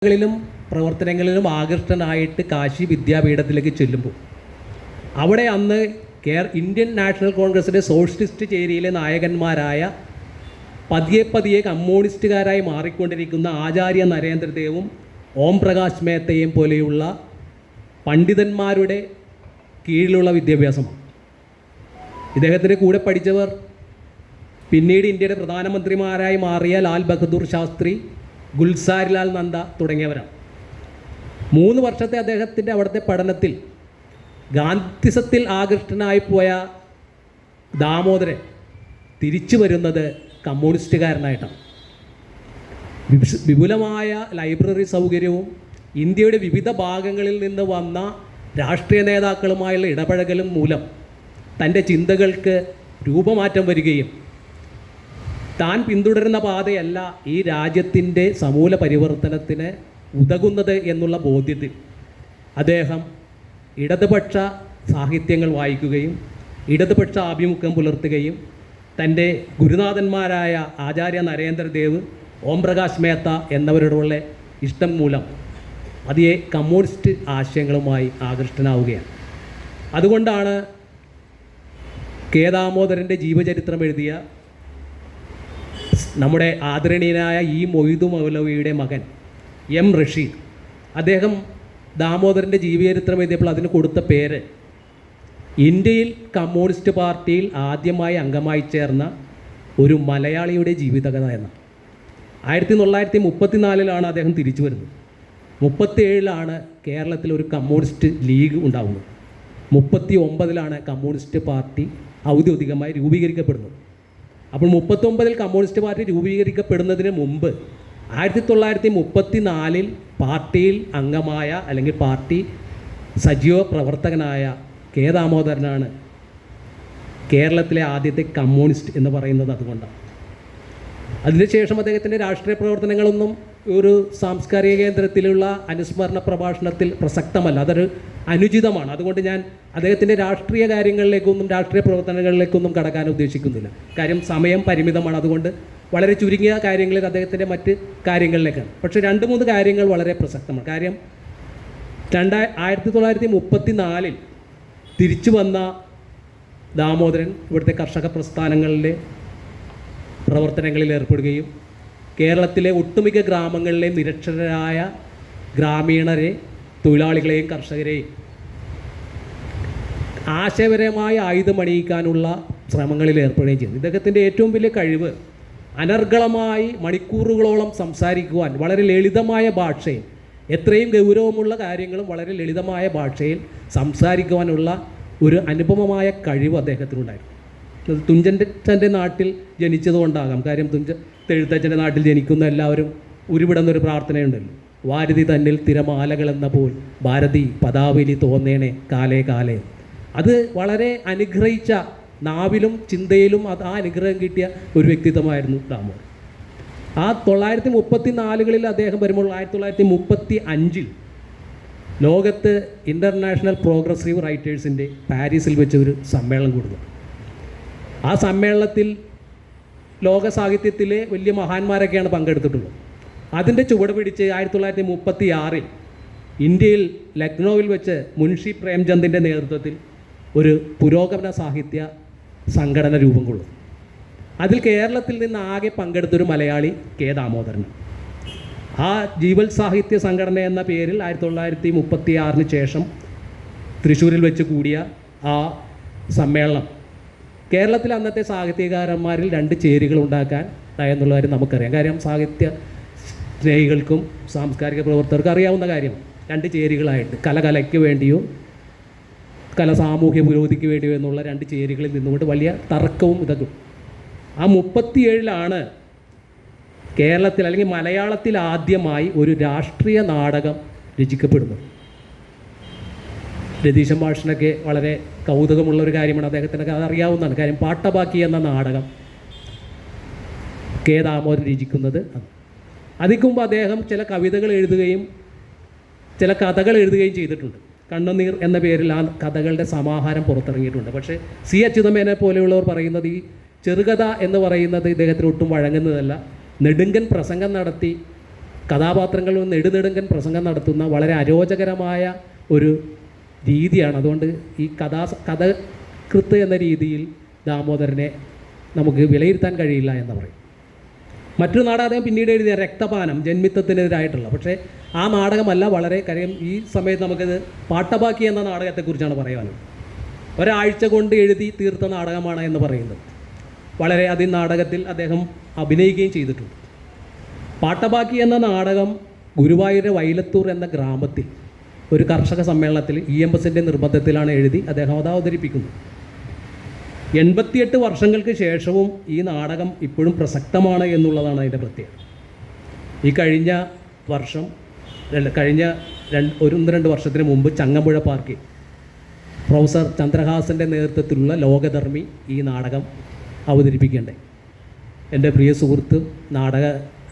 ങ്ങളിലും പ്രവർത്തനങ്ങളിലും ആകൃഷ്ടനായിട്ട് കാശി വിദ്യാപീഠത്തിലേക്ക് ചെല്ലുമ്പോൾ അവിടെ അന്ന് ഇന്ത്യൻ നാഷണൽ കോൺഗ്രസിൻ്റെ സോഷ്യലിസ്റ്റ് ചേരിയിലെ നായകന്മാരായ പതിയെ പതിയെ കമ്മ്യൂണിസ്റ്റുകാരായി മാറിക്കൊണ്ടിരിക്കുന്ന ആചാര്യ നരേന്ദ്രദേവും ഓം പ്രകാശ് മേത്തയും പോലെയുള്ള പണ്ഡിതന്മാരുടെ കീഴിലുള്ള വിദ്യാഭ്യാസമാണ്. ഇദ്ദേഹത്തിൻ്റെ കൂടെ പഠിച്ചവർ പിന്നീട് ഇന്ത്യയുടെ പ്രധാനമന്ത്രിമാരായി മാറിയ ലാൽ ബഹദൂർ ശാസ്ത്രി, ഗുൽസാരിലാൽ നന്ദ തുടങ്ങിയവരാണ്. 3 വർഷത്തെ അദ്ദേഹത്തിൻ്റെ അവിടുത്തെ പഠനത്തിൽ ഗാന്ധിസത്തിൽ ആകൃഷ്ടനായി പോയ ദാമോദരൻ തിരിച്ചു വരുന്നത് കമ്മ്യൂണിസ്റ്റുകാരനായിട്ടാണ്. വിപുലമായ ലൈബ്രറി സൗകര്യവും ഇന്ത്യയുടെ വിവിധ ഭാഗങ്ങളിൽ നിന്ന് വന്ന രാഷ്ട്രീയ നേതാക്കളുമായുള്ള ഇടപഴകലും മൂലം തൻ്റെ ചിന്തകൾക്ക് രൂപമാറ്റം വരികയും താൻ പിന്തുടരുന്ന പാതയല്ല ഈ രാജ്യത്തിൻ്റെ സമൂല പരിവർത്തനത്തിന് ഉതകുന്നത് എന്നുള്ള ബോധ്യത്തിൽ അദ്ദേഹം ഇടതുപക്ഷ സാഹിത്യങ്ങൾ വായിക്കുകയും ഇടതുപക്ഷ ആഭിമുഖ്യം പുലർത്തുകയും തൻ്റെ ഗുരുനാഥന്മാരായ ആചാര്യ നരേന്ദ്രദേവ്, ഓം പ്രകാശ് മേത്ത എന്നിവരോടുള്ള ഇഷ്ടം മൂലം അതിയെ കമ്മ്യൂണിസ്റ്റ് ആശയങ്ങളുമായി ആകൃഷ്ടനാവുകയാണ്. അതുകൊണ്ടാണ് കെ ദാമോദരൻ്റെ ജീവചരിത്രം എഴുതിയ നമ്മുടെ ആദരണീയനായ മൊയ്തു മൗലവിയുടെ മകൻ എം റഷീദ്, അദ്ദേഹം ദാമോദരൻ്റെ ജീവചരിത്രം എഴുതിയപ്പോൾ അതിന് കൊടുത്ത പേര് ഇന്ത്യയിൽ കമ്മ്യൂണിസ്റ്റ് പാർട്ടിയിൽ ആദ്യമായി അംഗമായി ചേർന്ന ഒരു മലയാളിയുടെ ജീവിതകഥ എന്നാണ്. 1934 അദ്ദേഹം തിരിച്ചു വരുന്നത്. 37 കേരളത്തിൽ ഒരു കമ്മ്യൂണിസ്റ്റ് ലീഗ് ഉണ്ടാകുന്നത്. 39 കമ്മ്യൂണിസ്റ്റ് പാർട്ടി ഔദ്യോഗികമായി രൂപീകരിക്കപ്പെടുന്നത്. അപ്പോൾ 39 കമ്മ്യൂണിസ്റ്റ് പാർട്ടി രൂപീകരിക്കപ്പെടുന്നതിന് മുമ്പ് 1934 പാർട്ടിയിൽ അംഗമായ അല്ലെങ്കിൽ പാർട്ടി സജീവ പ്രവർത്തകനായ കെ ദാമോദരനാണ് കേരളത്തിലെ ആദ്യത്തെ കമ്മ്യൂണിസ്റ്റ് എന്ന് പറയുന്നത്. അതുകൊണ്ടാണ്. അതിനുശേഷം അദ്ദേഹത്തിൻ്റെ രാഷ്ട്രീയ പ്രവർത്തനങ്ങളൊന്നും ഒരു സാംസ്കാരിക കേന്ദ്രത്തിലുള്ള അനുസ്മരണ പ്രഭാഷണത്തിൽ പ്രസക്തമല്ല, അതൊരു അനുചിതമാണ്. അതുകൊണ്ട് ഞാൻ അദ്ദേഹത്തിൻ്റെ രാഷ്ട്രീയ കാര്യങ്ങളിലേക്കൊന്നും രാഷ്ട്രീയ പ്രവർത്തനങ്ങളിലേക്കൊന്നും കടക്കാൻ ഉദ്ദേശിക്കുന്നില്ല. കാര്യം സമയം പരിമിതമാണ്. അതുകൊണ്ട് വളരെ ചുരുങ്ങിയ കാര്യങ്ങളിൽ അദ്ദേഹത്തിൻ്റെ മറ്റ് കാര്യങ്ങളിലേക്കാണ്. പക്ഷേ 2-3 കാര്യങ്ങൾ വളരെ പ്രസക്തമാണ്. കാര്യം 1934 തിരിച്ചു വന്ന ദാമോദരൻ ഇവിടുത്തെ കർഷക പ്രസ്ഥാനങ്ങളിലെ പ്രവർത്തനങ്ങളിൽ ഏർപ്പെടുകയും കേരളത്തിലെ ഒട്ടുമിക്ക ഗ്രാമങ്ങളിലെ നിരക്ഷരരായ ഗ്രാമീണരെ, തൊഴിലാളികളെയും കർഷകരെയും ആശയപരമായ ആയുധമണിയിക്കാനുള്ള ശ്രമങ്ങളിൽ ഏർപ്പെടുകയും ചെയ്തു. ഇദ്ദേഹത്തിൻ്റെ ഏറ്റവും വലിയ കഴിവ് അനർഗളമായി മണിക്കൂറുകളോളം സംസാരിക്കുവാൻ, വളരെ ലളിതമായ ഭാഷയിൽ, എത്രയും ഗൗരവമുള്ള കാര്യങ്ങളും വളരെ ലളിതമായ ഭാഷയിൽ സംസാരിക്കുവാനുള്ള ഒരു അനുപമമായ കഴിവ് അദ്ദേഹത്തിനുണ്ടായിരുന്നു. തുഞ്ചൻ്റെ നാട്ടിൽ ജനിച്ചതുകൊണ്ടാകാം. കാര്യം എഴുത്തച്ഛൻ്റെ നാട്ടിൽ ജനിക്കുന്ന എല്ലാവരും ഉരുവിടുന്നൊരു പ്രാർത്ഥനയുണ്ടല്ലോ, വാരധി തന്നിൽ തിരമാലകളെന്ന പോൽ ഭാരതി പദാവലി തോന്നേണേ കാലേ കാലേ. അത് വളരെ അനുഗ്രഹിച്ച, നാവിലും ചിന്തയിലും ആ അനുഗ്രഹം കിട്ടിയ ഒരു വ്യക്തിത്വമായിരുന്നു ദാമോദരൻ. ആ 1934 അദ്ദേഹം വരുമ്പോൾ 1935 ലോകത്ത് ഇൻ്റർനാഷണൽ പ്രോഗ്രസീവ് റൈറ്റേഴ്സിൻ്റെ പാരീസിൽ വെച്ച് ഒരു സമ്മേളനം കൂടുന്നു. ആ സമ്മേളനത്തിൽ ലോക സാഹിത്യത്തിലെ വലിയ മഹാന്മാരൊക്കെയാണ് പങ്കെടുത്തിട്ടുള്ളത്. അതിൻ്റെ ചുവട് പിടിച്ച് 1936 ഇന്ത്യയിൽ ലക്നൗവിൽ വെച്ച് മുൻഷി പ്രേംചന്ദിൻ്റെ നേതൃത്വത്തിൽ ഒരു പുരോഗമന സാഹിത്യ സംഘടന രൂപം കൊള്ളും. അതിൽ കേരളത്തിൽ നിന്ന് ആകെ പങ്കെടുത്തൊരു മലയാളി കെ ദാമോദരൻ. ആ ജീവൽ സാഹിത്യ സംഘടന എന്ന പേരിൽ 1936 ശേഷം തൃശ്ശൂരിൽ വെച്ച് കൂടിയ ആ സമ്മേളനം കേരളത്തിൽ അന്നത്തെ സാഹിത്യകാരന്മാരിൽ 2 ചേരികൾ ഉണ്ടാക്കാൻ എന്നുള്ളവർ നമുക്കറിയാം. കാര്യം സാഹിത്യ സ്നേഹികൾക്കും സാംസ്കാരിക പ്രവർത്തകർക്കും അറിയാവുന്ന കാര്യം. 2 ചേരികളായിട്ട് കലയ്ക്ക് വേണ്ടിയോ കല സാമൂഹ്യ പുരോഗതിക്ക് വേണ്ടിയോ എന്നുള്ള 2 ചേരികളിൽ നിന്നുകൊണ്ട് വലിയ തർക്കവും ഇതൊക്കെ. ആ 37 കേരളത്തിൽ അല്ലെങ്കിൽ മലയാളത്തിൽ ആദ്യമായി ഒരു രാഷ്ട്രീയ നാടകം രചിക്കപ്പെടുന്നത്. രതീശൻ മാഷിനൊക്കെ വളരെ കൗതുകമുള്ള ഒരു കാര്യമാണ്, അദ്ദേഹത്തിനൊക്കെ അതറിയാവുന്നതാണ്. കാര്യം പാട്ടബാക്കി എന്ന നാടകം കെ ദാമോദരൻ രചിക്കുന്നത്. അതിന് മുമ്പ് അദ്ദേഹം ചില കവിതകൾ എഴുതുകയും ചില കഥകൾ എഴുതുകയും ചെയ്തിട്ടുണ്ട്. കണ്ണുനീർ എന്ന പേരിൽ ആ കഥകളുടെ സമാഹാരം പുറത്തിറങ്ങിയിട്ടുണ്ട്. പക്ഷേ സി അച്യുതമേനെ പോലെയുള്ളവർ പറയുന്നത് ഈ ചെറുകഥ എന്ന് പറയുന്നത് ഇദ്ദേഹത്തിന് ഒട്ടും വഴങ്ങുന്നതല്ല. നെടുങ്കൻ പ്രസംഗം നടത്തി കഥാപാത്രങ്ങളിൽ നെടുനെടുങ്കൻ പ്രസംഗം നടത്തുന്ന വളരെ അരോചകരമായ ഒരു രീതിയാണ്. അതുകൊണ്ട് ഈ കഥകൃത്ത് എന്ന രീതിയിൽ ദാമോദരനെ നമുക്ക് വിലയിരുത്താൻ കഴിയില്ല എന്ന് പറയും. മറ്റൊരു നാടകം അദ്ദേഹം പിന്നീട് എഴുതിയ രക്തപാനം, ജന്മിത്വത്തിനെതിരായിട്ടുള്ള, പക്ഷേ ആ നാടകമല്ല. വളരെ കാര്യം ഈ സമയത്ത് നമുക്കത് പാട്ടബാക്കി എന്ന നാടകത്തെക്കുറിച്ചാണ് പറയാനുള്ളത്. ഒരാഴ്ച കൊണ്ട് എഴുതി തീർത്ത നാടകമാണ് എന്ന് പറയുന്നത്. വളരെ നാടകത്തിൽ അദ്ദേഹം അഭിനയിക്കുകയും ചെയ്തിട്ടുണ്ട്. പാട്ടബാക്കി എന്ന നാടകം ഗുരുവായൂർ വൈലത്തൂർ എന്ന ഗ്രാമത്തിൽ ഒരു കർഷക സമ്മേളനത്തിൽ EMSൻ്റെ നിർബന്ധത്തിലാണ് എഴുതി അദ്ദേഹം അത് അവതരിപ്പിക്കുന്നത്. 88 വർഷങ്ങൾക്ക് ശേഷവും ഈ നാടകം ഇപ്പോഴും പ്രസക്തമാണ് എന്നുള്ളതാണ് അതിൻ്റെ പ്രത്യേകത. ഈ കഴിഞ്ഞ 1-2 വർഷത്തിന് മുമ്പ് ചങ്ങമ്പുഴ പാർക്കിൽ പ്രൊഫസർ ചന്ദ്രഹാസൻ്റെ നേതൃത്വത്തിലുള്ള ലോകധർമ്മി ഈ നാടകം അവതരിപ്പിക്കേണ്ടത്. എൻ്റെ പ്രിയ സുഹൃത്തും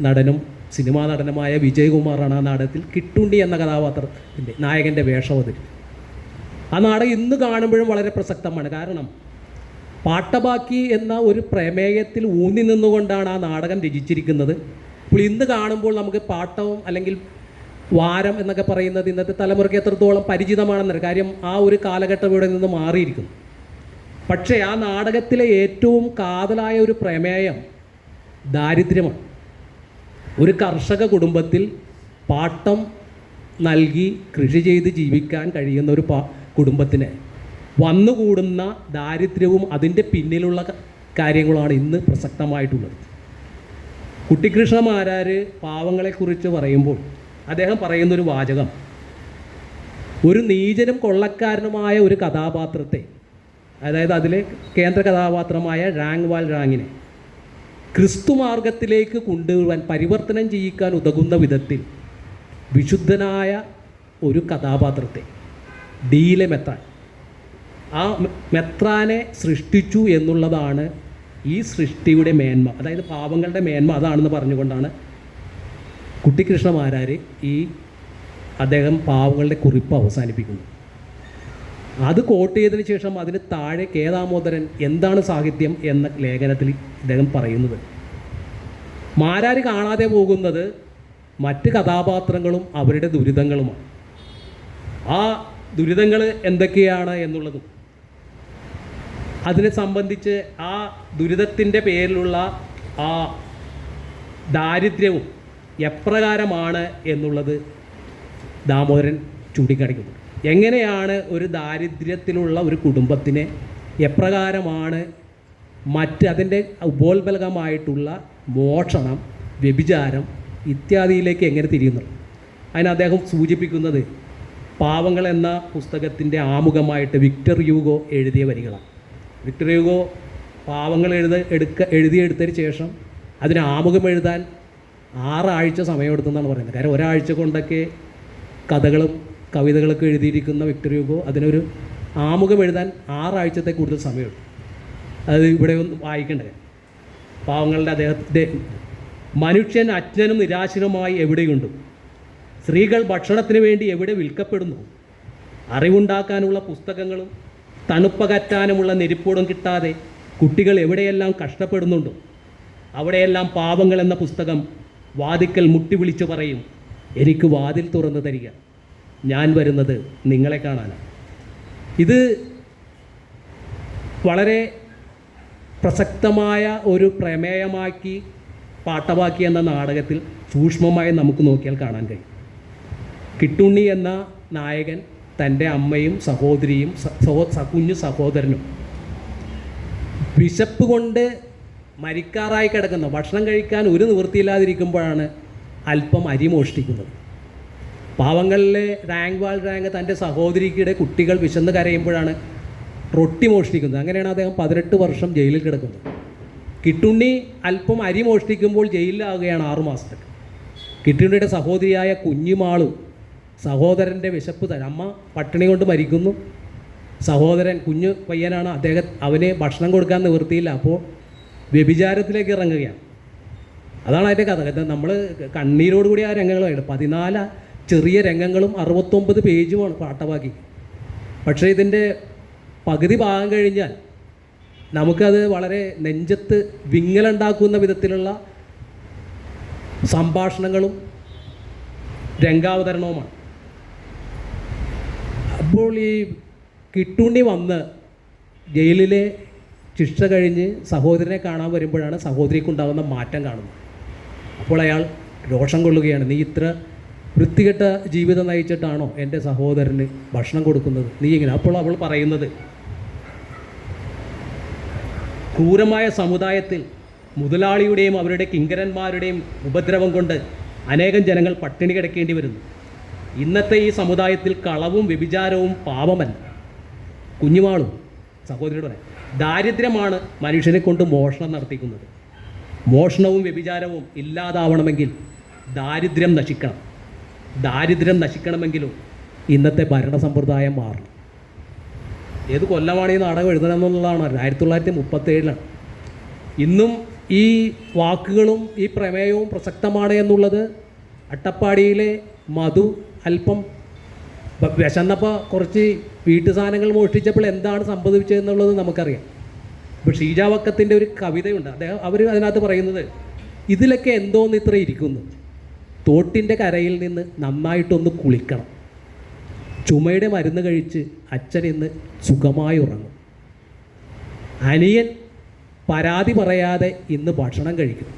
നടനും സിനിമാ നടനുമായ വിജയകുമാറാണ് ആ നാടകത്തിൽ കിട്ടുണ്ടി എന്ന കഥാപാത്രത്തിൻ്റെ നായകൻ്റെ വേഷം അവതരിപ്പിച്ചത്. ആ നാടകം ഇന്ന് കാണുമ്പോഴും വളരെ പ്രസക്തമാണ്. കാരണം പാട്ടബാക്കി എന്ന ഒരു പ്രമേയത്തിൽ ഊന്നി നിന്നുകൊണ്ടാണ് ആ നാടകം രചിച്ചിരിക്കുന്നത്. ഇപ്പോൾ ഇന്ന് കാണുമ്പോൾ നമുക്ക് പാട്ടവും അല്ലെങ്കിൽ വാരം എന്നൊക്കെ പറയുന്നത് ഇന്നത്തെ തലമുറയ്ക്ക് എത്രത്തോളം പരിചിതമാണെന്നൊരു കാര്യം ആ ഒരു കാലഘട്ടം ഇവിടെ നിന്ന് മാറിയിരിക്കുന്നു. പക്ഷേ ആ നാടകത്തിലെ ഏറ്റവും കാതലായ ഒരു പ്രമേയം ദാരിദ്ര്യമാണ്. ഒരു കർഷക കുടുംബത്തിൽ പാട്ടം നൽകി കൃഷി ചെയ്ത് ജീവിക്കാൻ കഴിയുന്ന ഒരു കുടുംബത്തിന് വന്നുകൂടുന്ന ദാരിദ്ര്യവും അതിൻ്റെ പിന്നിലുള്ള കാര്യങ്ങളാണ് ഇന്ന് പ്രസക്തമായിട്ടുള്ളത്. കുട്ടിക്കൃഷ്ണമാരാർ പാവങ്ങളെക്കുറിച്ച് പറയുമ്പോൾ അദ്ദേഹം പറയുന്നൊരു വാചകം, ഒരു നീചനും കൊള്ളക്കാരനുമായ ഒരു കഥാപാത്രത്തെ, അതായത് അതിലെ കേന്ദ്ര കഥാപാത്രമായ റാങ്വാൽ റാങ്ങിനെ ക്രിസ്തു മാർഗത്തിലേക്ക് കൊണ്ടുവരുവാൻ, പരിവർത്തനം ചെയ്യിക്കാൻ ഉതകുന്ന വിധത്തിൽ വിശുദ്ധനായ ഒരു കഥാപാത്രത്തെ, ഡീലെ മെത്രാൻ, ആ മെത്രാനെ സൃഷ്ടിച്ചു എന്നുള്ളതാണ് ഈ സൃഷ്ടിയുടെ മേന്മ, അതായത് പാവങ്ങളുടെ മേന്മ അതാണെന്ന് പറഞ്ഞുകൊണ്ടാണ് കുട്ടിക്കൃഷ്ണമാരാർ അദ്ദേഹം പാവങ്ങളുടെ കുറിപ്പ് അവസാനിപ്പിക്കുന്നത്. അത് കോട്ട് ചെയ്തതിന് ശേഷം അതിന് താഴെ കെ ദാമോദരൻ എന്താണ് സാഹിത്യം എന്ന ലേഖനത്തിൽ ഇദ്ദേഹം പറയുന്നത്, മാരാർ കാണാതെ പോകുന്നത് മറ്റ് കഥാപാത്രങ്ങളും അവരുടെ ദുരിതങ്ങളുമാണ്. ആ ദുരിതങ്ങൾ എന്തൊക്കെയാണ് എന്നുള്ളതും അതിനെ സംബന്ധിച്ച് ആ ദുരിതത്തിൻ്റെ പേരിലുള്ള ആ ദാരിദ്ര്യവും എപ്രകാരമാണ് എന്നുള്ളത് ദാമോദരൻ ചൂണ്ടിക്കാണിക്കുന്നു. എങ്ങനെയാണ് ഒരു ദാരിദ്ര്യത്തിലുള്ള ഒരു കുടുംബത്തിനെ എപ്രകാരമാണ് അതിൻ്റെ ഉപോത്ബലകമായിട്ടുള്ള മോഷണം, വ്യഭിചാരം ഇത്യാദിയിലേക്ക് എങ്ങനെ തിരിയുന്നത്. അതിന് അദ്ദേഹം സൂചിപ്പിക്കുന്നത് പാവങ്ങൾ എന്ന പുസ്തകത്തിൻ്റെ ആമുഖമായിട്ട് വിക്ടർ ഹ്യൂഗോ എഴുതിയ വരികളാണ്. വിക്ടർ ഹ്യൂഗോ പാവങ്ങൾ എഴുതിയെടുത്തതിന് ശേഷം അതിന് ആമുഖം എഴുതാൻ 6 ആഴ്ച സമയമെടുത്തെന്നാണ് പറയുന്നത്. കാരണം ഒരാഴ്ച കൊണ്ടൊക്കെ കഥകളും കവിതകളൊക്കെ എഴുതിയിരിക്കുന്ന വിക്ടർ ഹ്യൂഗോ അതിനൊരു ആമുഖം എഴുതാൻ 6 ആഴ്ചത്തെ കൂടുതൽ സമയമെടുത്തു. അത് ഇവിടെ ഒന്ന് വായിക്കേണ്ടത്. പാവങ്ങളുടെ അദ്ദേഹത്തിൻ്റെ മനുഷ്യൻ അജ്ഞനും നിരാശനുമായി എവിടെയുണ്ട്, സ്ത്രീകൾ ഭക്ഷണത്തിന് വേണ്ടി എവിടെ വിൽക്കപ്പെടുന്നു, അറിവുണ്ടാക്കാനുള്ള പുസ്തകങ്ങളും തണുപ്പകറ്റാനുമുള്ള നെരിപ്പോടും കിട്ടാതെ കുട്ടികൾ എവിടെയെല്ലാം കഷ്ടപ്പെടുന്നുണ്ടോ അവിടെയെല്ലാം പാവങ്ങൾ എന്ന പുസ്തകം വാതിക്കൽ മുട്ടി വിളിച്ചു പറയും, എനിക്ക് വാതിൽ തുറന്നു തരിക, ഞാൻ വരുന്നത് നിങ്ങളെ കാണാനാണ്. ഇത് വളരെ പ്രസക്തമായ ഒരു പ്രമേയമാക്കി പാട്ടബാക്കി എന്ന നാടകത്തിൽ സൂക്ഷ്മമായി നമുക്ക് നോക്കിയാൽ കാണാൻ കഴിയും. കിട്ടുണ്ണി എന്ന നായകൻ തൻ്റെ അമ്മയും സഹോദരിയും കുഞ്ഞു സഹോദരനും വിശപ്പ് കൊണ്ട് മരിക്കാറായി കിടക്കുന്ന, ഭക്ഷണം കഴിക്കാൻ ഒരു നിവൃത്തിയില്ലാതിരിക്കുമ്പോഴാണ് അല്പം അരി മോഷ്ടിക്കുന്നത്. പാവങ്ങളിലെ റാങ്വാൾ റാങ്ക് തൻ്റെ സഹോദരിക്കിടെ കുട്ടികൾ വിശന്ന് കരയുമ്പോഴാണ് റൊട്ടി മോഷ്ടിക്കുന്നത്. അങ്ങനെയാണ് അദ്ദേഹം 18 വർഷം ജയിലിൽ കിടക്കുന്നത്. കിട്ടുണ്ണി അല്പം അരി മോഷ്ടിക്കുമ്പോൾ ജയിലിലാവുകയാണ് 6 മാസത്തേക്ക്. കിട്ടുണ്ണിയുടെ സഹോദരിയായ കുഞ്ഞുമാളും സഹോദരൻ്റെ വിശപ്പ് അമ്മ പട്ടിണി കൊണ്ട് മരിക്കുന്നു. സഹോദരൻ കുഞ്ഞു പയ്യനാണ്, അവന് ഭക്ഷണം കൊടുക്കാൻ നിവൃത്തിയില്ല. അപ്പോൾ വ്യഭിചാരത്തിലേക്ക് ഇറങ്ങുകയാണ്. അതാണ് അതിൻ്റെ കഥ. നമ്മൾ കണ്ണീരോടുകൂടി ആ രംഗങ്ങളുമായിട്ട് 14 ചെറിയ രംഗങ്ങളും 69 പേജുമാണ് പാട്ടബാക്കി. പക്ഷേ ഇതിൻ്റെ പകുതി ഭാഗം കഴിഞ്ഞാൽ നമുക്കത് വളരെ നെഞ്ചത്ത് വിങ്ങലുണ്ടാക്കുന്ന വിധത്തിലുള്ള സംഭാഷണങ്ങളും രംഗാവതരണവുമാണ്. അപ്പോൾ ഈ കിട്ടുണ്ണി വന്ന് ജയിലിലെ ശിക്ഷ കഴിഞ്ഞ് സഹോദരനെ കാണാൻ വരുമ്പോഴാണ് സഹോദരിക്കുണ്ടാകുന്ന മാറ്റം കാണുന്നത്. അപ്പോൾ അയാൾ രോഷം കൊള്ളുകയാണ്, നീ ഇത്ര വൃത്തികെട്ട ജീവിതം നയിച്ചിട്ടാണോ എൻ്റെ സഹോദരന് ഭക്ഷണം കൊടുക്കുന്നത്, നീ ഇങ്ങനെ. അപ്പോൾ അവൾ പറയുന്നത്, ക്രൂരമായ സമുദായത്തിൽ മുതലാളിയുടെയും അവരുടെ കിങ്കരന്മാരുടെയും ഉപദ്രവം കൊണ്ട് അനേകം ജനങ്ങൾ പട്ടിണി കിടക്കേണ്ടി വരുന്നു. ഇന്നത്തെ ഈ സമുദായത്തിൽ കളവും വ്യഭിചാരവും പാപമല്ല. കുഞ്ഞുമാളും സഹോദരിയുടെ ദാരിദ്ര്യമാണ് മനുഷ്യനെ കൊണ്ട് മോഷണം നടത്തിക്കുന്നത്. മോഷണവും വ്യഭിചാരവും ഇല്ലാതാവണമെങ്കിൽ ദാരിദ്ര്യം നശിക്കണം. ദാരിദ്ര്യം നശിക്കണമെങ്കിലും ഇന്നത്തെ ഭരണ സമ്പ്രദായം മാറണം. ഏത് കൊല്ലമാണ് ഈ നാടകം എഴുതണമെന്നുള്ളതാണ്. 1937 ഇന്നും ഈ വാക്കുകളും ഈ പ്രമേയവും പ്രസക്തമാണ് എന്നുള്ളത് അട്ടപ്പാടിയിലെ മധു അല്പം വിശന്നപ്പോൾ കുറച്ച് വീട്ടു സാധനങ്ങൾ മോഷ്ടിച്ചപ്പോൾ എന്താണ് സംഭവിച്ചതെന്നുള്ളത് നമുക്കറിയാം. ഇപ്പോൾ ഷീജ വക്കത്തിൻ്റെ ഒരു കവിതയുണ്ട്. അവർ അതിനകത്ത് പറയുന്നത്, ഇതിലൊക്കെ എന്തോന്ന് ഇത്ര ഇരിക്കുന്നു, തോട്ടിൻ്റെ കരയിൽ നിന്ന് നന്നായിട്ടൊന്ന് കുളിക്കണം, ചുമയുടെ മരുന്ന് കഴിച്ച് അച്ഛൻ ഇന്ന് സുഖമായി ഉറങ്ങും, അനിയൻ പരാതി പറയാതെ ഇന്ന് ഭക്ഷണം കഴിക്കും,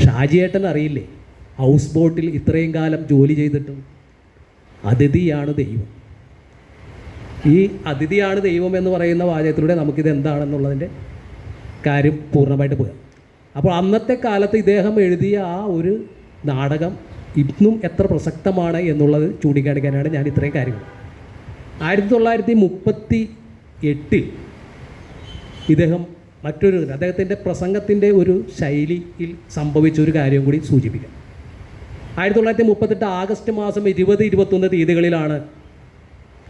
ഷാജിയേട്ടൻ അറിയില്ലേ ഹൗസ് ബോട്ടിൽ ഇത്രയും കാലം ജോലി ചെയ്തിട്ടും അതിഥിയാണ് ദൈവം. ഈ അതിഥിയാണ് ദൈവം എന്ന് പറയുന്ന വാചകത്തിലൂടെ നമുക്കിത് എന്താണെന്നുള്ളതിൻ്റെ കാര്യം പൂർണ്ണമായിട്ട് പോകാം. അപ്പോൾ അന്നത്തെ കാലത്ത് ഇദ്ദേഹം എഴുതിയ ആ ഒരു നാടകം ഇന്നും എത്ര പ്രസക്തമാണ് എന്നുള്ളത് ചൂണ്ടിക്കാണിക്കാനാണ് ഞാൻ ഇത്രയും കാര്യങ്ങൾ. 1938 ഇദ്ദേഹം അദ്ദേഹത്തിൻ്റെ പ്രസംഗത്തിൻ്റെ ഒരു ശൈലിയിൽ സംഭവിച്ചൊരു കാര്യം കൂടി സൂചിപ്പിക്കാം. 1938 ആഗസ്റ്റ് മാസം 20-21 തീയതികളിലാണ്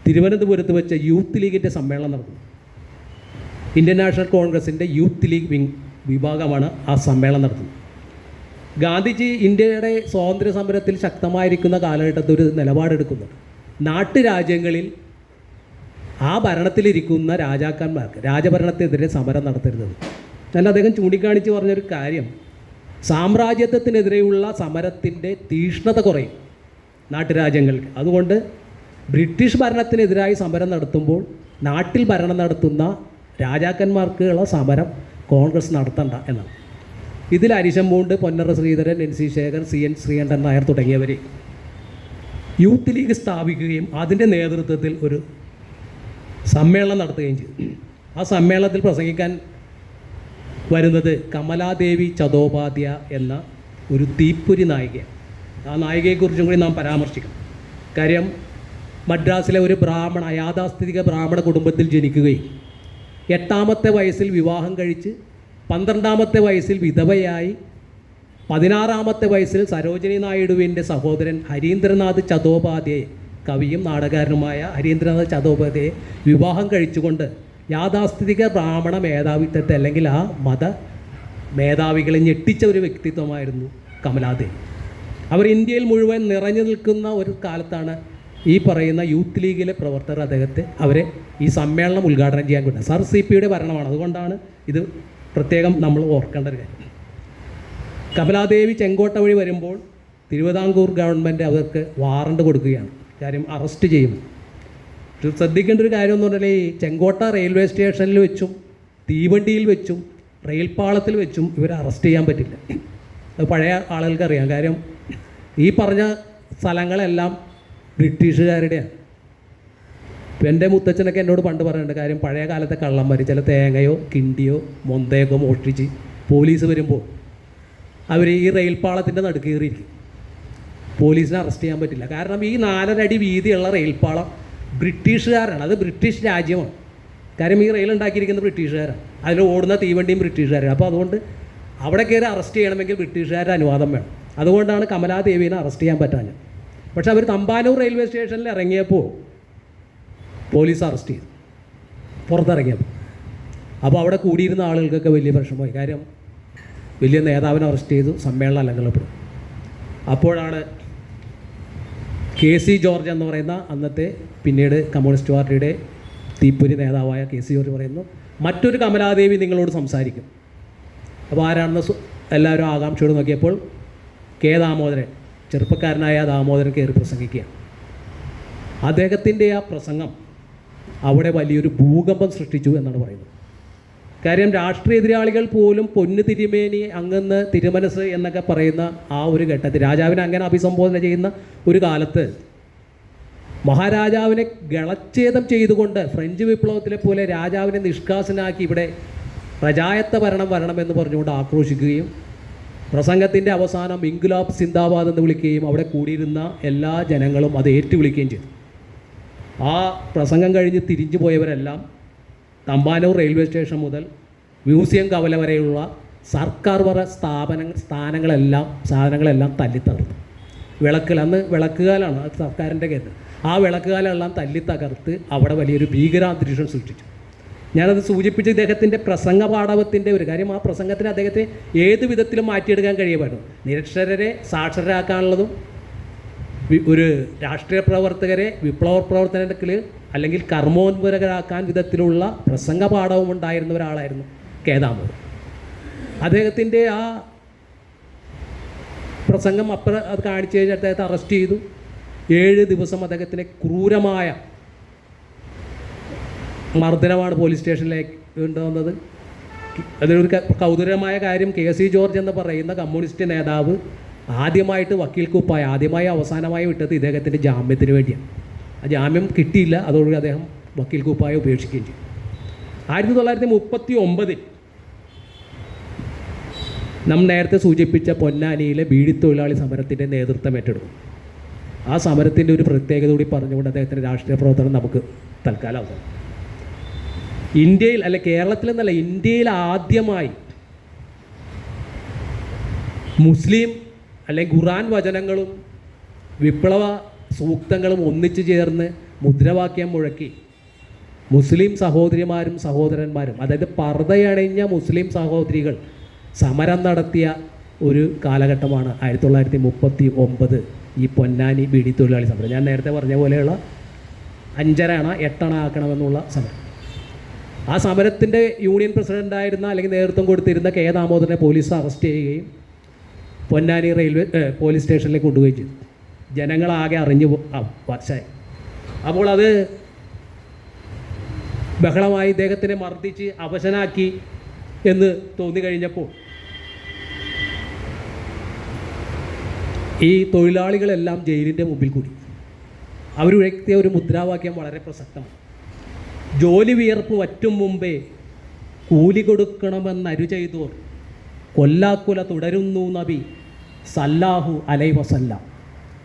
തിരുവനന്തപുരത്ത് വെച്ച യൂത്ത് ലീഗിൻ്റെ സമ്മേളനം നടന്നത്. ഇന്ത്യൻ നാഷണൽ കോൺഗ്രസിൻ്റെ യൂത്ത് ലീഗ് വിഭാഗമാണ് ആ സമ്മേളനം നടത്തുന്നത്. ഗാന്ധിജി ഇന്ത്യയുടെ സ്വാതന്ത്ര്യ സമരത്തിൽ ശക്തമായിരിക്കുന്ന കാലഘട്ടത്തിൽ ഒരു നിലപാടെടുക്കുന്നുണ്ട്. നാട്ടുരാജ്യങ്ങളിൽ ആ ഭരണത്തിലിരിക്കുന്ന രാജാക്കന്മാർക്ക് രാജഭരണത്തിനെതിരെ സമരം നടത്തരുത്. എന്നാൽ അദ്ദേഹം ചൂണ്ടിക്കാണിച്ച് പറഞ്ഞൊരു കാര്യം, സാമ്രാജ്യത്വത്തിനെതിരെയുള്ള സമരത്തിൻ്റെ തീഷ്ണത കുറയും നാട്ടുരാജ്യങ്ങൾക്ക്. അതുകൊണ്ട് ബ്രിട്ടീഷ് ഭരണത്തിനെതിരായി സമരം നടത്തുമ്പോൾ നാട്ടിൽ ഭരണം നടത്തുന്ന രാജാക്കന്മാർക്കുള്ള സമരം കോൺഗ്രസ് നടത്തണ്ട എന്നാണ്. ഇതിൽ അരിശമ്പൂണ്ട്, പൊന്നറ ശ്രീധരൻ, NC ശേഖർ, CN ശ്രീകണ്ഠൻ നായർ തുടങ്ങിയവർ യൂത്ത് ലീഗ് സ്ഥാപിക്കുകയും അതിൻ്റെ നേതൃത്വത്തിൽ ഒരു സമ്മേളനം നടത്തുകയും ചെയ്തു. ആ സമ്മേളനത്തിൽ പ്രസംഗിക്കാൻ വരുന്നത് കമലാദേവി ചതോപാധ്യായ എന്ന ഒരു തീപ്പൊരി നായികയാണ്. ആ നായികയെക്കുറിച്ചും കൂടി നാം പരാമർശിക്കണം. കാര്യം മദ്രാസിലെ ഒരു യാഥാസ്ഥിതിക ബ്രാഹ്മണ കുടുംബത്തിൽ ജനിക്കുകയും 8ാമത്തെ വയസ്സിൽ വിവാഹം കഴിച്ച് 12ാമത്തെ വയസ്സിൽ വിധവയായി 16ാമത്തെ വയസ്സിൽ സരോജിനി നായിഡുവിൻ്റെ സഹോദരൻ ഹരീന്ദ്രനാഥ് ചതോപാധ്യായ, കവിയും നാടകകാരനുമായ ഹരീന്ദ്രനാഥ് ചതോപാധ്യായെ വിവാഹം കഴിച്ചുകൊണ്ട് യാഥാസ്ഥിതിക ബ്രാഹ്മണ മേധാവിത്വത്തെ അല്ലെങ്കിൽ ആ മത മേധാവികളെ ഞെട്ടിച്ച ഒരു വ്യക്തിത്വമായിരുന്നു കമലാദേവി. അവർ ഇന്ത്യയിൽ മുഴുവൻ നിറഞ്ഞു നിൽക്കുന്ന ഒരു കാലത്താണ് ഈ പറയുന്ന യൂത്ത് ലീഗിലെ പ്രവർത്തകർ അവരെ ഈ സമ്മേളനം ഉദ്ഘാടനം ചെയ്യാൻ കൊണ്ടത്. സർ CP യുടെ ഭരണമാണ്. അതുകൊണ്ടാണ് ഇത് പ്രത്യേകം നമ്മൾ ഓർക്കേണ്ട ഒരു കാര്യം. കമലാദേവി ചെങ്കോട്ട വഴി വരുമ്പോൾ തിരുവിതാംകൂർ ഗവൺമെൻറ് അവർക്ക് വാറണ്ട് കൊടുക്കുകയാണ്. കാര്യം അറസ്റ്റ് ചെയ്യും. ശ്രദ്ധിക്കേണ്ട ഒരു കാര്യം എന്ന് പറഞ്ഞാൽ ഈ ചെങ്കോട്ട റെയിൽവേ സ്റ്റേഷനിൽ വെച്ചും തീവണ്ടിയിൽ വെച്ചും റെയിൽപ്പാളത്തിൽ വെച്ചും ഇവരെ അറസ്റ്റ് ചെയ്യാൻ പറ്റില്ല. അത് പഴയ ആളുകൾക്ക് അറിയാം. കാര്യം ഈ പറഞ്ഞ സ്ഥലങ്ങളെല്ലാം ബ്രിട്ടീഷുകാരുടെയാണ്. ഇപ്പം എൻ്റെ മുത്തച്ഛനൊക്കെ എന്നോട് പണ്ട് പറയുന്നുണ്ട്, കാര്യം പഴയ കാലത്തെ കള്ളന്മാർ ചില തേങ്ങയോ കിണ്ടിയോ മൊന്തയൊക്കെ മോഷ്ടിച്ച് പോലീസ് വരുമ്പോൾ അവർ ഈ റെയിൽപ്പാളത്തിൻ്റെ നടുക്കേറിയിരിക്കും. പോലീസിനെ അറസ്റ്റ് ചെയ്യാൻ പറ്റില്ല. കാരണം ഈ 4.5 അടി വീതിയുള്ള റെയിൽപ്പാളം ബ്രിട്ടീഷുകാരാണ്. അത് ബ്രിട്ടീഷ് രാജ്യമാണ്. കാര്യം ഈ റെയിൽ ഉണ്ടാക്കിയിരിക്കുന്നത് ബ്രിട്ടീഷുകാരാണ്. അതിൽ ഓടുന്ന തീവണ്ടിയും ബ്രിട്ടീഷുകാരാണ്. അപ്പോൾ അതുകൊണ്ട് അവിടെ കയറി അറസ്റ്റ് ചെയ്യണമെങ്കിൽ ബ്രിട്ടീഷുകാരുടെ അനുവാദം വേണം. അതുകൊണ്ടാണ് കമലാദേവീനെ അറസ്റ്റ് ചെയ്യാൻ പറ്റാഞ്ഞത്. പക്ഷെ അവർ തമ്പാനൂർ റെയിൽവേ സ്റ്റേഷനിൽ ഇറങ്ങിയപ്പോൾ പോലീസ് അറസ്റ്റ് ചെയ്തു, പുറത്തിറങ്ങിയപ്പോൾ. അപ്പോൾ അവിടെ കൂടിയിരുന്ന ആളുകൾക്കൊക്കെ വലിയ പ്രശ്നമായി. കാര്യം വലിയ നേതാവിനെ അറസ്റ്റ് ചെയ്തു, സമ്മേളനം അലങ്കോലപ്പെടും. അപ്പോഴാണ് KC ജോർജ് എന്ന് പറയുന്ന അന്നത്തെ പിന്നീട് കമ്മ്യൂണിസ്റ്റ് പാർട്ടിയുടെ തീപ്പൊരി നേതാവായ KC ജോർജ് പറയുന്നു, മറ്റൊരു കമലാദേവി നിങ്ങളോട് സംസാരിക്കും. അപ്പോൾ ആരാണെന്ന് എല്ലാവരും ആകാംക്ഷയോട് നോക്കിയപ്പോൾ K. ദാമോദരൻ ചെറുപ്പക്കാരനായ ദാമോദരൻ കയറി പ്രസംഗിക്കുക. അദ്ദേഹത്തിൻ്റെ ആ പ്രസംഗം അവിടെ വലിയൊരു ഭൂകമ്പം സൃഷ്ടിച്ചു എന്നാണ് പറയുന്നത്. കാര്യം രാഷ്ട്രീയ എതിരാളികൾ പോലും പൊന്നു തിരുമേനി അങ്ങന്ന് തിരുമനസ് എന്നൊക്കെ പറയുന്ന ആ ഒരു ഘട്ടത്തിൽ രാജാവിനെ അങ്ങനെ അഭിസംബോധന ചെയ്യുന്ന ഒരു കാലത്ത് മഹാരാജാവിനെ ഗളച്ഛേദം ചെയ്തുകൊണ്ട് ഫ്രഞ്ച് വിപ്ലവത്തിലെ പോലെ രാജാവിനെ നിഷ്കാസനാക്കി ഇവിടെ പ്രജായത്ത ഭരണം വരണമെന്ന് പറഞ്ഞുകൊണ്ട് ആക്രോശിക്കുകയും പ്രസംഗത്തിൻ്റെ അവസാനം ഇൻക്ലാബ് സിന്ദാബാദ് എന്ന് വിളിക്കുകയും അവിടെ കൂടിയിരുന്ന എല്ലാ ജനങ്ങളും അത് ഏറ്റുവിളിക്കുകയും ചെയ്തു. ആ പ്രസംഗം കഴിഞ്ഞ് തിരിഞ്ഞു പോയവരെല്ലാം തമ്പാനൂർ റെയിൽവേ സ്റ്റേഷൻ മുതൽ മ്യൂസിയം കവല വരെയുള്ള സർക്കാർ വക സാധനങ്ങളെല്ലാം തല്ലിത്തകർത്തു. അന്ന് വിളക്കുകാലാണ് സർക്കാരിൻ്റെ കേന്ദ്രം. ആ വിളക്കുകാലെല്ലാം തല്ലിത്തകർത്ത് അവിടെ വലിയൊരു ഭീകരാന്തരീക്ഷം സൃഷ്ടിച്ചു. ഞാനത് സൂചിപ്പിച്ച് ഇദ്ദേഹത്തിൻ്റെ പ്രസംഗ പാടവത്തിൻ്റെ ഒരു കാര്യം, ആ പ്രസംഗത്തിന് അദ്ദേഹത്തെ ഏത് വിധത്തിലും മാറ്റിയെടുക്കാൻ കഴിയുമായിരുന്നു. നിരക്ഷരരെ സാക്ഷരരാക്കാനുള്ളതും ഒരു രാഷ്ട്രീയ പ്രവർത്തകരെ വിപ്ലവ പ്രവർത്തനത്തിൽ അല്ലെങ്കിൽ കർമ്മോന്മുഖരാക്കാൻ വിധത്തിലുള്ള പ്രസംഗ പാഠവും ഉണ്ടായിരുന്ന ഒരാളായിരുന്നു കേദാമോദരൻ. അദ്ദേഹത്തിൻ്റെ ആ പ്രസംഗം അത് കാണിച്ചു കഴിഞ്ഞാൽ അദ്ദേഹത്തെ അറസ്റ്റ് ചെയ്തു. 7 ദിവസം അദ്ദേഹത്തിനെ ക്രൂരമായ മർദ്ദനമാണ് പോലീസ് സ്റ്റേഷനിലേക്ക് കൊണ്ടുവന്നത്. അതിലൊരു കൗതുകരമായ കാര്യം, KC ജോർജ് എന്ന് പറയുന്ന കമ്മ്യൂണിസ്റ്റ് നേതാവ് ആദ്യമായിട്ട് വക്കീൽ കുപ്പായ ആദ്യമായി അവസാനമായി വിട്ടത് ഇദ്ദേഹത്തിൻ്റെ ജാമ്യത്തിന് വേണ്ടിയാണ്. ആ ജാമ്യം കിട്ടിയില്ല, അതോടുകൂടി അദ്ദേഹം വക്കീൽ കുപ്പായ ഉപേക്ഷിക്കുകയും ചെയ്തു. 1939 നാം നേരത്തെ സൂചിപ്പിച്ച പൊന്നാനിയിലെ ബീഡിത്തൊഴിലാളി സമരത്തിൻ്റെ നേതൃത്വം ഏറ്റെടുക്കും. ആ സമരത്തിൻ്റെ ഒരു പ്രത്യേകത കൂടി പറഞ്ഞുകൊണ്ട് അദ്ദേഹത്തിൻ്റെ രാഷ്ട്രീയ പ്രവർത്തനം നമുക്ക് തൽക്കാലം അവസാനം. ഇന്ത്യയിൽ അല്ലെ കേരളത്തിൽ എന്നല്ല, ഇന്ത്യയിൽ ആദ്യമായി മുസ്ലിം അല്ലെങ്കിൽ ഖുർആൻ വചനങ്ങളും വിപ്ലവ സൂക്തങ്ങളും ഒന്നിച്ചു ചേർന്ന് മുദ്രാവാക്യം മുഴക്കി മുസ്ലിം സഹോദരിമാരും സഹോദരന്മാരും, അതായത് പർദ്ദയണിഞ്ഞ മുസ്ലിം സഹോദരികൾ സമരം നടത്തിയ ഒരു കാലഘട്ടമാണ് 1939 ഈ പൊന്നാനി ബീഡി തൊഴിലാളി സമരം. ഞാൻ നേരത്തെ പറഞ്ഞ പോലെയുള്ള 5 അണ 8 അണ ആക്കണമെന്നുള്ള സമരം. ആ സമരത്തിൻ്റെ യൂണിയൻ പ്രസിഡൻ്റായിരുന്ന അല്ലെങ്കിൽ നേതൃത്വം കൊടുത്തിരുന്ന കെ ദാമോദരനെ പോലീസ് അറസ്റ്റ് ചെയ്യുകയും പൊന്നാനി പോലീസ് സ്റ്റേഷനിലേക്ക് കൊണ്ടുപോവുകയും ചെയ്തു. ജനങ്ങളാകെ അറിഞ്ഞു വശായി. അപ്പോൾ അത് ബഹളമായി ഇദ്ദേഹത്തിനെ മർദ്ദിച്ച് അവശനാക്കി എന്ന് തോന്നിക്കഴിഞ്ഞപ്പോൾ ഈ തൊഴിലാളികളെല്ലാം ജയിലിൻ്റെ മുമ്പിൽ കൂടി. അവരുയർത്തിയ ഒരു മുദ്രാവാക്യം വളരെ പ്രസക്തമാണ്. ജോലി വിയർപ്പ് വറ്റും മുമ്പേ കൂലി കൊടുക്കണമെന്നരു ചെയ്തോർ കൊല്ലാക്കുല തുടരുന്നു നബി സല്ലാഹു അലൈ വസല്ലാം.